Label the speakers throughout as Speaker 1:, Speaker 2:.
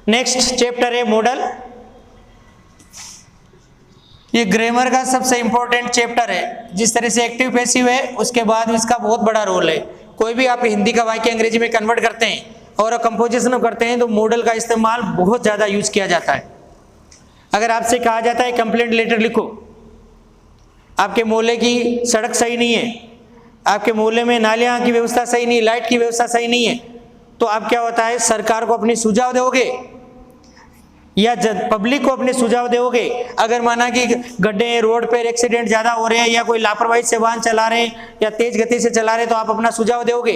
Speaker 1: Next chapter है model. ये grammar का सबसे इंपॉर्टेंट चैप्टर है। जिस तरह से एक्टिव पैसिव है उसके बाद इसका बहुत बड़ा रोल है। कोई भी आप हिंदी का वाक्य अंग्रेजी में कन्वर्ट करते हैं और कंपोजिशन करते हैं तो मॉडल का इस्तेमाल बहुत ज़्यादा यूज किया जाता है। अगर आपसे कहा जाता है कंप्लेंट लेटर लिखो, आपके मोहल्ले की सड़क सही नहीं है, आपके मोहल्ले में नालियाँ की व्यवस्था सही नहीं, लाइट की व्यवस्था सही नहीं है, तो आप क्या होता है सरकार को अपनी सुझाव दोगे या पब्लिक को अपने सुझाव दोगे। अगर माना कि गड्ढे रोड पर एक्सीडेंट ज़्यादा हो रहे हैं या कोई लापरवाही से वाहन चला रहे हैं या तेज गति से चला रहे हैं तो आप अपना सुझाव दोगे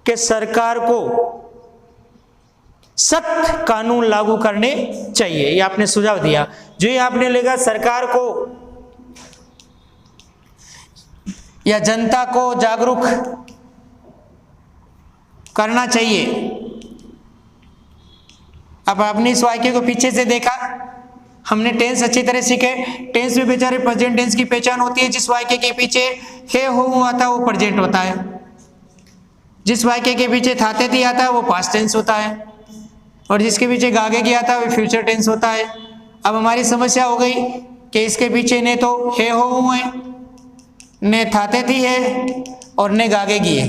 Speaker 1: कि सरकार को सख्त कानून लागू करने चाहिए। ये आपने सुझाव दिया। जो ये आपने लेगा सरकार को या जनता को जागरूक करना चाहिए। अब आपने इस वाक्य को पीछे से देखा, हमने टेंस अच्छी तरह सीखे। टेंस में बेचारे प्रेजेंट टेंस की पहचान होती है। जिस वाक्य के पीछे है हो आता है वो प्रेजेंट होता है, जिस वाक्य के पीछे थाते थी आता है वो पास्ट टेंस होता है, और जिसके पीछे गागे की आता है वो फ्यूचर टेंस होता है। अब हमारी समस्या हो गई कि इसके पीछे ने तो है हो है, ने थाते थी है और ने गागे की है।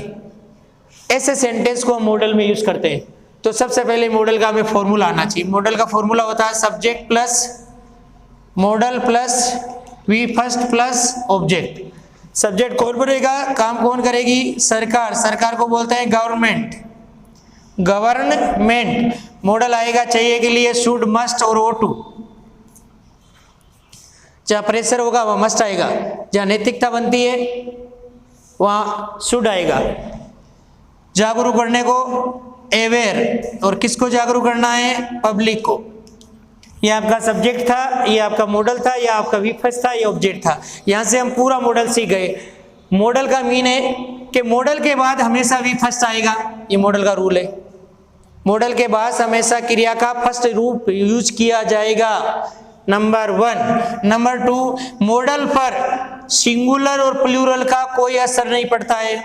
Speaker 1: ऐसे सेंटेंस को हम मॉडल में यूज करते हैं। तो सबसे पहले मॉडल का हमें फॉर्मूला आना चाहिए। मॉडल का फॉर्मूला होता है subject plus modal plus V first plus object. Subject कौन बनेगा, काम कौन करेगी, सरकार। सरकार को बोलते हैं गवर्नमेंट, गवर्नमेंट। मॉडल आएगा चाहिए के लिए शुड, मस्ट और ओ टू। जहाँ प्रेशर होगा वह मस्ट आएगा, जहाँ नैतिकता बनती है वहाँ शुड आएगा। जागरूक करने को अवेयर, और किसको जागरूक करना है, पब्लिक को। ये आपका सब्जेक्ट था, ये आपका मॉडल था, ये आपका विफर्स्ट था, ये ऑब्जेक्ट था। यहाँ से हम पूरा मॉडल सीख गए। मॉडल का मीन है कि मॉडल के बाद हमेशा विफर्स्ट आएगा। ये मॉडल का रूल है। मॉडल के बाद हमेशा क्रिया का फर्स्ट रूप यूज किया जाएगा, नंबर 1। नंबर 2, मॉडल पर सिंगुलर और प्लूरल का कोई असर नहीं पड़ता है।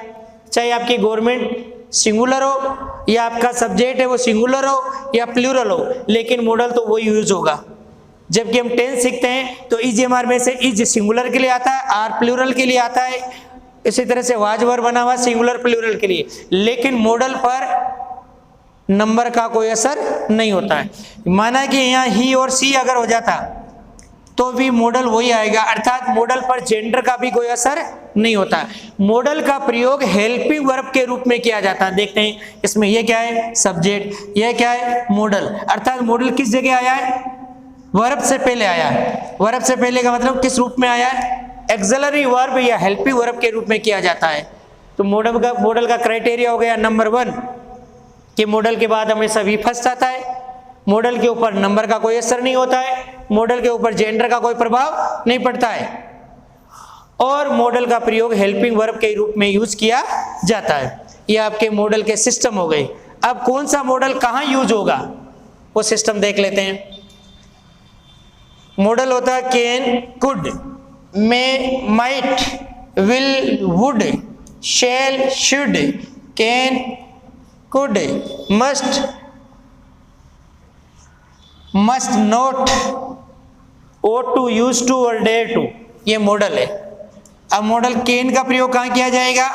Speaker 1: चाहे आपकी गवर्नमेंट सिंगुलर हो या आपका सब्जेक्ट है वो सिंगुलर हो या प्लूरल हो, लेकिन मॉडल तो वही यूज होगा। जबकि हम टेंस सीखते हैं तो इज एम आर में से इज सिंगुलर के लिए आता है, आर प्लूरल के लिए आता है। इसी तरह से वाज वर्ब बना हुआ सिंगुलर प्लूरल के लिए, लेकिन मॉडल पर नंबर का कोई असर नहीं होता है। माना कि यहाँ ही और सी अगर हो जाता तो भी मॉडल वही आएगा, अर्थात मॉडल पर जेंडर का भी कोई असर नहीं होता। मॉडल का प्रयोग हेल्पिंग वर्ब के रूप में किया जाता है। देखते हैं इसमें ये क्या है, सब्जेक्ट, ये क्या है, मॉडल। अर्थात मॉडल किस जगह आया है, वर्ब से पहले आया है। वर्ब से पहले का मतलब किस रूप में आया है, एक्सिलरी वर्ब या हेल्पिंग वर्ब के रूप में किया जाता है। तो मॉडल का क्राइटेरिया हो गया नंबर 1 कि मॉडल के बाद हमेशा वी फर्स्ट आता है। मॉडल के ऊपर नंबर का कोई असर नहीं होता है, मॉडल के ऊपर जेंडर का कोई प्रभाव नहीं पड़ता है, और मॉडल का प्रयोग हेल्पिंग वर्ब के रूप में यूज किया जाता है। ये आपके मॉडल के सिस्टम हो गए। अब कौन सा मॉडल कहाँ यूज होगा वो सिस्टम देख लेते हैं। मॉडल होता है can, could, may, might, will, would, shall, should, can, could, must, must not, ought to, used to और dare to। ये मॉडल है। अब मॉडल कैन का प्रयोग कहाँ किया जाएगा,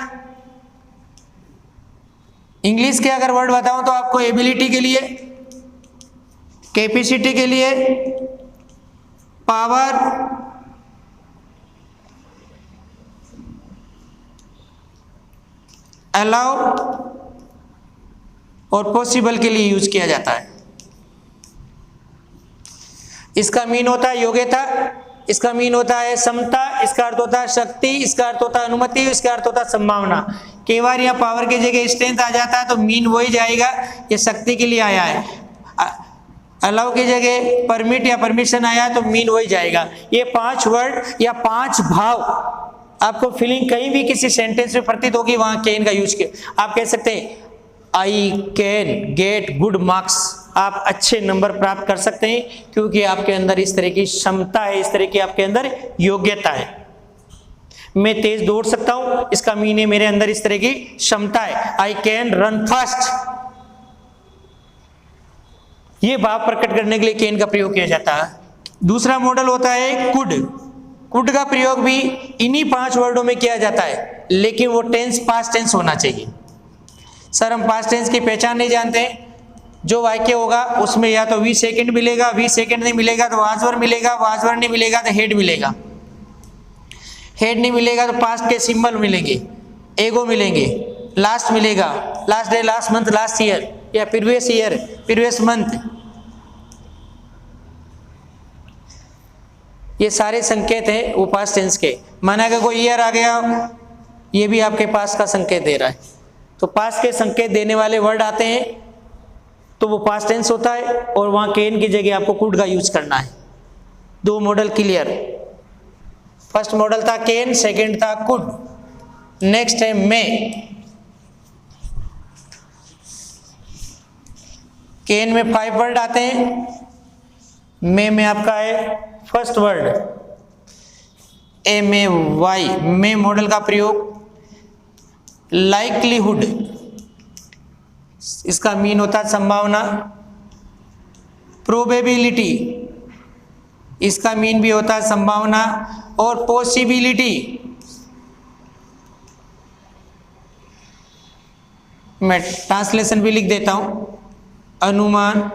Speaker 1: इंग्लिश के अगर वर्ड बताऊं तो आपको एबिलिटी के लिए, कैपेसिटी के लिए, पावर, अलाउ और पॉसिबल के लिए यूज किया जाता है। इसका मीन होता है योग्यता, इसका मीन होता है समता, इसका अर्थ होता है शक्ति, इसका अर्थ होता है अनुमति, इसका अर्थ होता है संभावना। कई बार यहाँ पावर की जगह स्ट्रेंथ आ जाता है तो मीन वही जाएगा, ये शक्ति के लिए आया है। अलाउ की जगह परमिट या परमिशन आया है तो मीन वही जाएगा। ये 5 वर्ड या 5 भाव आपको फीलिंग कहीं भी किसी सेंटेंस में प्रतीत होगी, वहां कैन का यूज किया। आप कह सकते हैं I can get good marks, आप अच्छे नंबर प्राप्त कर सकते हैं क्योंकि आपके अंदर इस तरह की क्षमता है, इस तरह की आपके अंदर योग्यता है। मैं तेज दौड़ सकता हूं, इसका मीन है मेरे अंदर इस तरह की क्षमता है। आई कैन रन फास्ट, ये भाव प्रकट करने के लिए कैन का प्रयोग किया जाता है। दूसरा मॉडल होता है कुड। कुड का प्रयोग भी इन्हीं 5 वर्डों में किया जाता है, लेकिन वो टेंस पास्ट टेंस होना चाहिए। सर हम पास्ट टेंस की पहचान नहीं जानते। जो वाक्य होगा उसमें या तो वी सेकंड मिलेगा, वी सेकंड नहीं मिलेगा तो वाज वर मिलेगा, वाज वर नहीं मिलेगा तो हेड मिलेगा, हेड नहीं मिलेगा तो पास्ट के सिंबल मिलेंगे, एगो मिलेंगे, लास्ट मिलेगा, last day, last month, last year या प्रीवियस ईयर, प्रीवियस मंथ। ये सारे संकेत हैं वो पास्ट टेंस के। माना कि कोई ईयर आ गया, ये भी आपके पास का संकेत दे रहा है, तो पास्ट के संकेत देने वाले वर्ड आते हैं तो वो पास्ट टेंस होता है, और वहां कैन की जगह आपको कुड का यूज करना है। 2 मॉडल क्लियर। फर्स्ट मॉडल था कैन, सेकंड था कुड। नेक्स्ट है मे। कैन में 5 वर्ड आते हैं, मे में आपका है फर्स्ट वर्ड MAY। मे मॉडल का प्रयोग लाइक्लीहुड, इसका मीन होता है संभावना। प्रोबेबिलिटी, इसका मीन भी होता है संभावना। और पॉसिबिलिटी, मैं ट्रांसलेशन भी लिख देता हूं, अनुमान,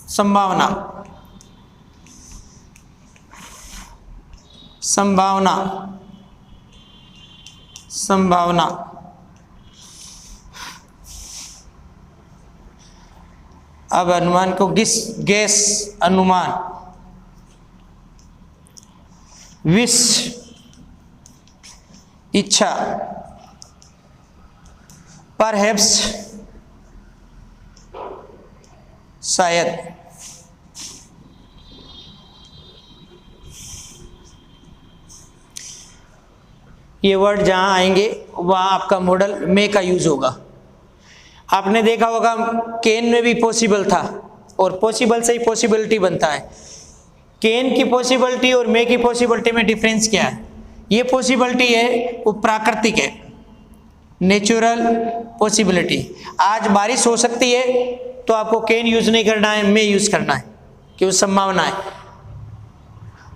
Speaker 1: संभावना, संभावना, संभावना। अब अनुमान को गैस, अनुमान। विश, इच्छा। परहैप्स, शायद। ये वर्ड जहां आएंगे वहां आपका मॉडल मे का यूज होगा। आपने देखा होगा कैन में भी पॉसिबल था, और पॉसिबल से ही पॉसिबिलिटी बनता है। कैन की पॉसिबिलिटी और मे की पॉसिबिलिटी में डिफरेंस क्या है? ये पॉसिबिलिटी है वो प्राकृतिक है, नेचुरल पॉसिबिलिटी। आज बारिश हो सकती है तो आपको कैन यूज नहीं करना है, मे यूज करना है, क्यों? संभावना है।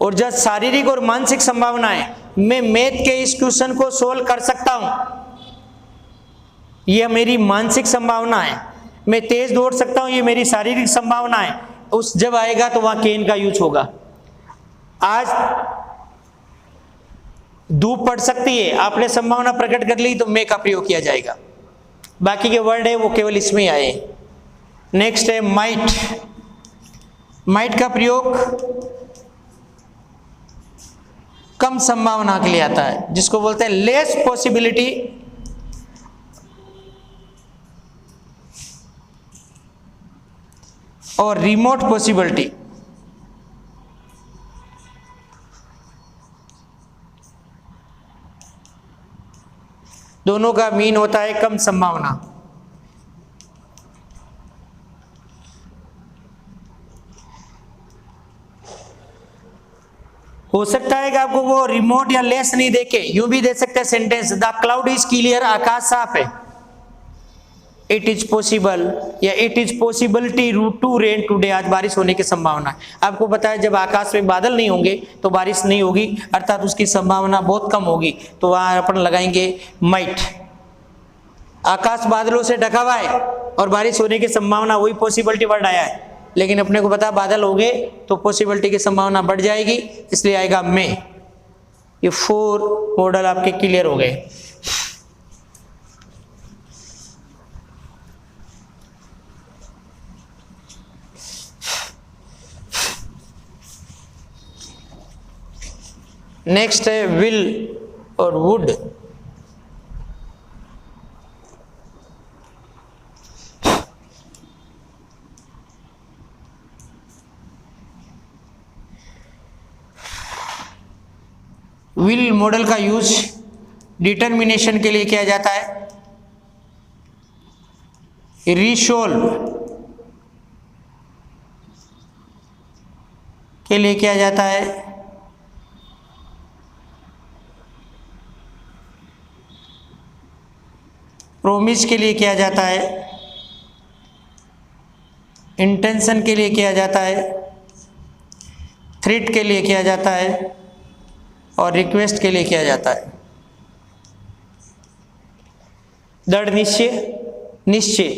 Speaker 1: और जब शारीरिक और मानसिक संभावना है, मैं मैथ के इस क्वेश्चन को सोल्व कर सकता हूं, यह मेरी मानसिक संभावना है। मैं तेज दौड़ सकता हूं, ये मेरी शारीरिक संभावना है। उस जब आएगा तो वहां कैन का यूज होगा। आज धूप पड़ सकती है, आपने संभावना प्रकट कर ली तो मे का प्रयोग किया जाएगा। बाकी के वर्ड है वो केवल इसमें आए। नेक्स्ट है माइट। माइट का प्रयोग कम संभावना के लिए आता है, जिसको बोलते हैं लेस पॉसिबिलिटी। और रिमोट पॉसिबिलिटी। दोनों का मीन होता है कम संभावना। हो सकता है कि आपको वो रिमोट या लेस नहीं देके यूं भी दे सकते हैं sentence, the cloud is clear, आकाश साफ है। इट इज पॉसिबल या it is possibility to rain today, आज बारिश होने की संभावना है। आपको पता है जब आकाश में बादल नहीं होंगे तो बारिश नहीं होगी, अर्थात उसकी संभावना बहुत कम होगी, तो वहां अपन लगाएंगे माइट। आकाश बादलों से ढका हुआ है और बारिश होने की संभावना, वही पॉसिबिलिटी वर्ड आया है, लेकिन अपने को पता बादल हो गए तो पॉसिबिलिटी की संभावना बढ़ जाएगी, इसलिए आएगा मे। ये 4 मॉडल आपके क्लियर हो गए। नेक्स्ट है विल और वुड। विल मॉडल का यूज डिटर्मिनेशन के लिए किया जाता है, रिसोल्व के लिए किया जाता है, प्रोमिस के लिए किया जाता है, इंटेंशन के लिए किया जाता है, थ्रेट के लिए किया जाता है और रिक्वेस्ट के लिए किया जाता है। दृढ़ निश्चय, निश्चय,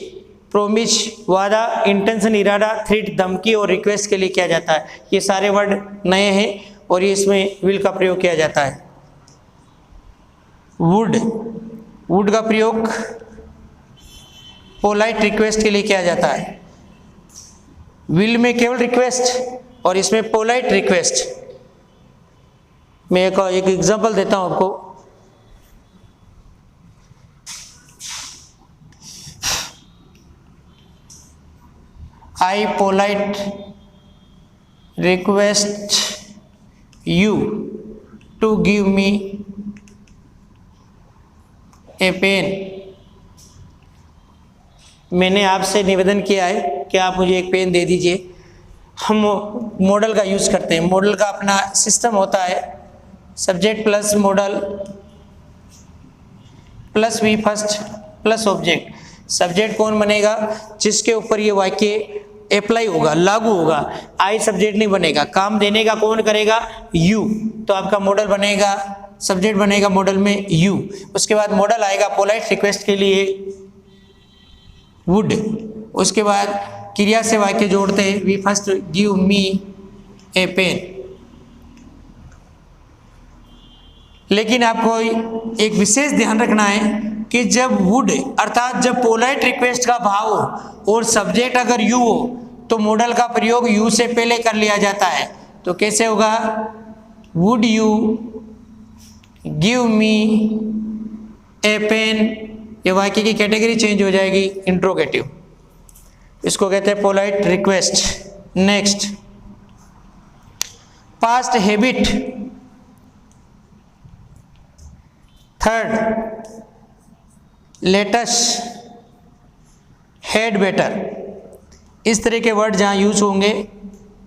Speaker 1: प्रोमिस वादा, इंटेंशन इरादा, थ्रेट धमकी और रिक्वेस्ट के लिए किया जाता है। ये सारे वर्ड नए हैं और ये इसमें विल का प्रयोग किया जाता है। वुड, वुड का प्रयोग पोलाइट रिक्वेस्ट के लिए किया जाता है। विल में केवल रिक्वेस्ट और इसमें पोलाइट रिक्वेस्ट। मैं एक एग्जांपल देता हूं आपको। I polite request you to give me a pen। मैंने आपसे निवेदन किया है कि आप मुझे एक पेन दे दीजिए। हम मॉडल का यूज़ करते हैं। मॉडल का अपना सिस्टम होता है, subject plus modal plus V first plus object. Subject कौन बनेगा? जिसके ऊपर ये वाक्य अप्लाई होगा, लागू होगा। आई सब्जेक्ट नहीं बनेगा। काम देने का कौन करेगा? यू। तो आपका मॉडल बनेगा, सब्जेक्ट बनेगा मॉडल में यू। उसके बाद मॉडल आएगा पोलाइट रिक्वेस्ट के लिए वुड। उसके बाद क्रिया से वाक्य जोड़ते हैं, V first give me a pen. लेकिन आपको एक विशेष ध्यान रखना है कि जब वुड अर्थात जब पोलाइट रिक्वेस्ट का भाव हो और सब्जेक्ट अगर यू हो तो मॉडल का प्रयोग यू से पहले कर लिया जाता है। तो कैसे होगा? Would you give me a pen. ये वाक्य की कैटेगरी चेंज हो जाएगी, इंट्रोगेटिव। इसको कहते हैं polite request. Next, past habit. Third, latest, had better. इस तरह के वर्ड जहाँ यूज होंगे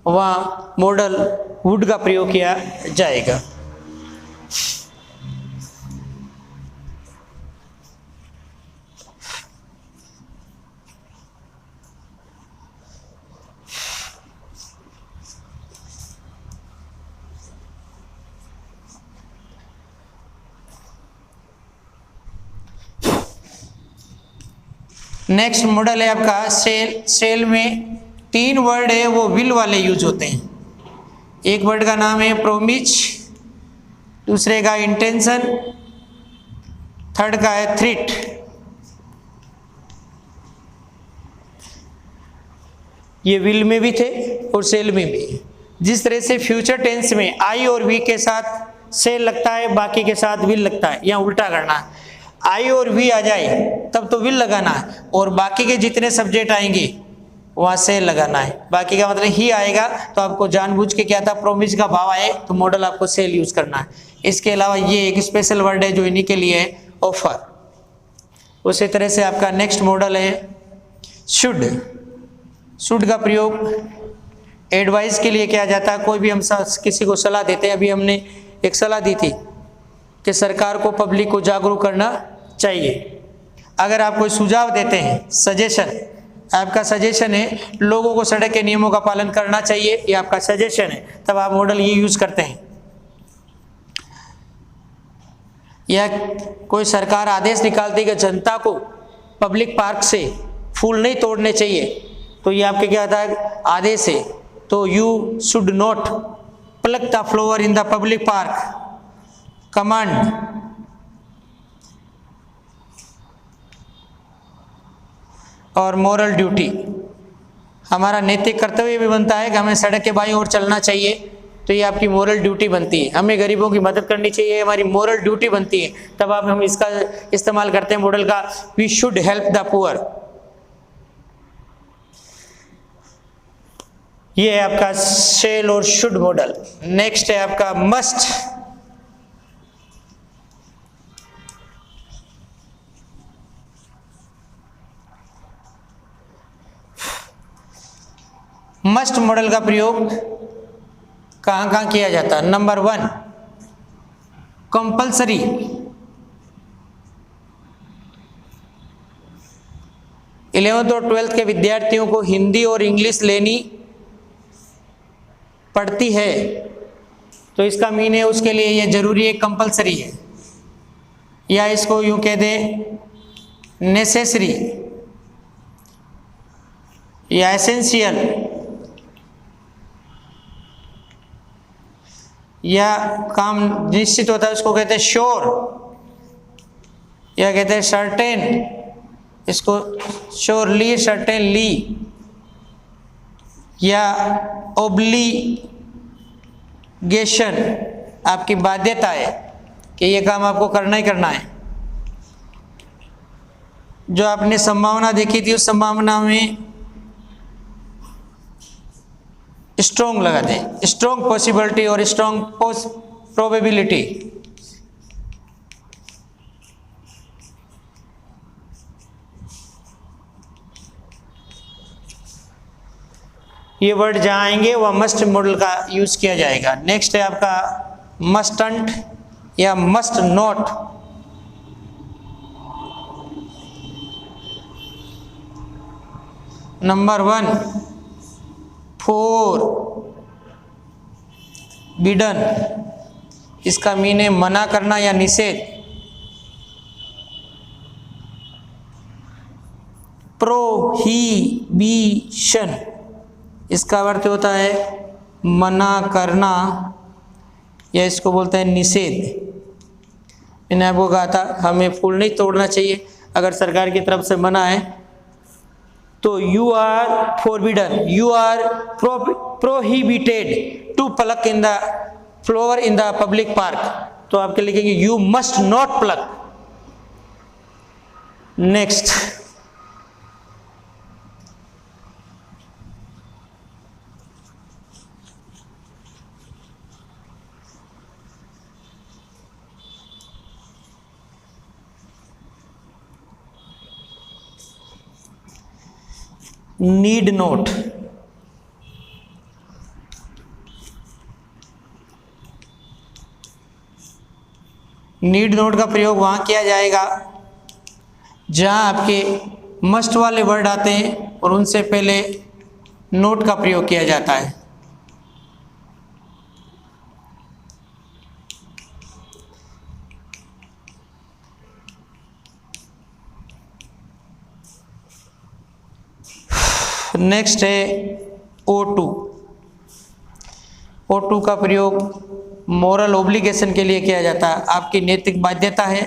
Speaker 1: वहाँ मॉडल वुड का प्रयोग किया जाएगा। नेक्स्ट मॉडल है आपका सेल। सेल में 3 वर्ड है वो विल वाले यूज होते हैं। एक वर्ड का नाम है प्रोमिस, दूसरे का इंटेंशन, थर्ड का है थ्रेट। ये विल में भी थे और सेल में भी। जिस तरह से फ्यूचर टेंस में आई और वी के साथ सेल लगता है, बाकी के साथ विल लगता है, या उल्टा करना है। आई और वी आ जाए तब तो विल लगाना है और बाकी के जितने सब्जेक्ट आएंगे वहाँ सेल लगाना है। बाकी का मतलब ही आएगा तो आपको जानबूझ के क्या था, प्रोमिस का भाव आए तो मॉडल आपको सेल यूज करना है। इसके अलावा ये एक स्पेशल वर्ड है जो इन्हीं के लिए है, ऑफर। उसी तरह से आपका नेक्स्ट मॉडल है शुड। शुड का प्रयोग एडवाइस के लिए किया जाता है। कोई भी हम किसी को सलाह देते हैं, अभी हमने एक सलाह दी थी कि सरकार को पब्लिक को जागरूक करना चाहिए। अगर आप कोई सुझाव देते हैं, सजेशन, आपका सजेशन है लोगों को सड़क के नियमों का पालन करना चाहिए, ये आपका सजेशन है, तब आप मॉडल ये यूज करते हैं। या कोई सरकार आदेश निकालती है कि जनता को पब्लिक पार्क से फूल नहीं तोड़ने चाहिए, तो ये आपके क्या था, आदेश है। तो you should not plug the flower in the public park, command. और मोरल ड्यूटी, हमारा नैतिक कर्तव्य भी बनता है कि हमें सड़क के बाईं ओर चलना चाहिए, तो ये आपकी मोरल ड्यूटी बनती है। हमें गरीबों की मदद करनी चाहिए, हमारी मोरल ड्यूटी बनती है। तब आप हम इसका इस्तेमाल करते हैं मॉडल का, we should help the poor. ये है आपका शेल और शुड मॉडल। नेक्स्ट है आपका मस्ट। मस्ट मॉडल का प्रयोग कहां कहां किया जाता है? Number 1, compulsory. 11th और 12th के विद्यार्थियों को हिंदी और इंग्लिश लेनी पड़ती है, तो इसका मीन है उसके लिए ये जरूरी है, कंपलसरी है, या इसको यूं कह दें नेसेसरी या एसेंशियल, या काम निश्चित होता है उसको कहते हैं श्योर, या कहते हैं सर्टेन, इसको श्योरली सर्टेनली, या ओब्लिगेशन, आपकी बाध्यता है कि ये काम आपको करना ही करना है। जो आपने संभावना देखी थी उस संभावना में स्ट्रॉन्ग लगा दें, स्ट्रॉन्ग पॉसिबिलिटी और स्ट्रॉन्ग प्रोबेबिलिटी। ये वर्ड जहाँ आएंगे वह मस्ट मॉडल का यूज किया जाएगा। नेक्स्ट है आपका मस्टंट या मस्ट नॉट। नंबर 1 फोर बिडन, इसका मीन है मना करना या निषेध। प्रोहिबिशन, इसका अर्थ होता है मना करना या इसको बोलते हैं निषेध। मैंने आपको कहा था हमें फूल नहीं तोड़ना चाहिए, अगर सरकार की तरफ से मना है तो you are forbidden, you are prohibited to pluck in the flower in the public park, तो आपके लिखेंगे you must not pluck. Next need not. Need not का प्रयोग वहां किया जाएगा जहां आपके मस्ट वाले वर्ड आते हैं और उनसे पहले नोट का प्रयोग किया जाता है। नेक्स्ट है O2। O2 का प्रयोग मोरल ओब्लिगेशन के लिए किया जाता है, आपकी नैतिक बाध्यता है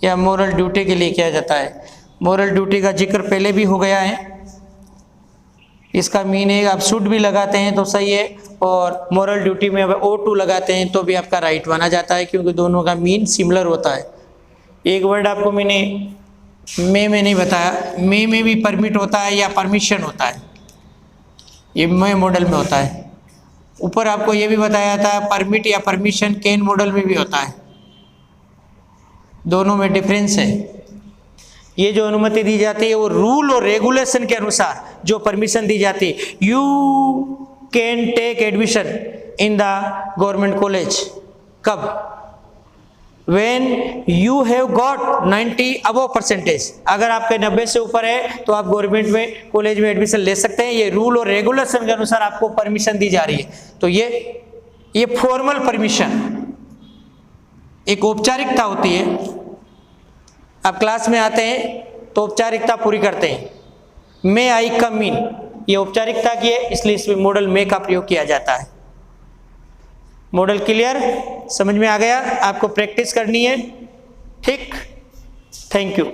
Speaker 1: या मोरल ड्यूटी के लिए किया जाता है। मोरल ड्यूटी का जिक्र पहले भी हो गया है, इसका मीन है आप शुड भी लगाते हैं तो सही है, और मोरल ड्यूटी में अगर O2 लगाते हैं तो भी आपका राइट माना जाता है, क्योंकि दोनों का मीन सिमिलर होता है। एक वर्ड आपको मैंने में नहीं बताया, में भी परमिट होता है या परमिशन होता है, ये मैं मॉडल में होता है। ऊपर आपको ये भी बताया था परमिट या परमिशन कैन मॉडल में भी होता है, दोनों में डिफरेंस है। ये जो अनुमति दी जाती है वो रूल और रेगुलेशन के अनुसार जो परमिशन दी जाती है, you can take admission in the government college, कब? When you have got 90 above percentage, अगर आपके 90 से ऊपर है तो आप गवर्नमेंट में कॉलेज में एडमिशन ले सकते हैं। ये रूल और रेगुलेशन के अनुसार आपको परमिशन दी जा रही है, तो ये फॉर्मल परमिशन एक औपचारिकता होती है। आप क्लास में आते हैं तो औपचारिकता पूरी करते हैं, मे आई कम इन, ये औपचारिकता की है, इसलिए इसमें मॉडल मे का प्रयोग किया जाता है। मॉडल क्लियर, समझ में आ गया? आपको प्रैक्टिस करनी है, ठीक। Thank you.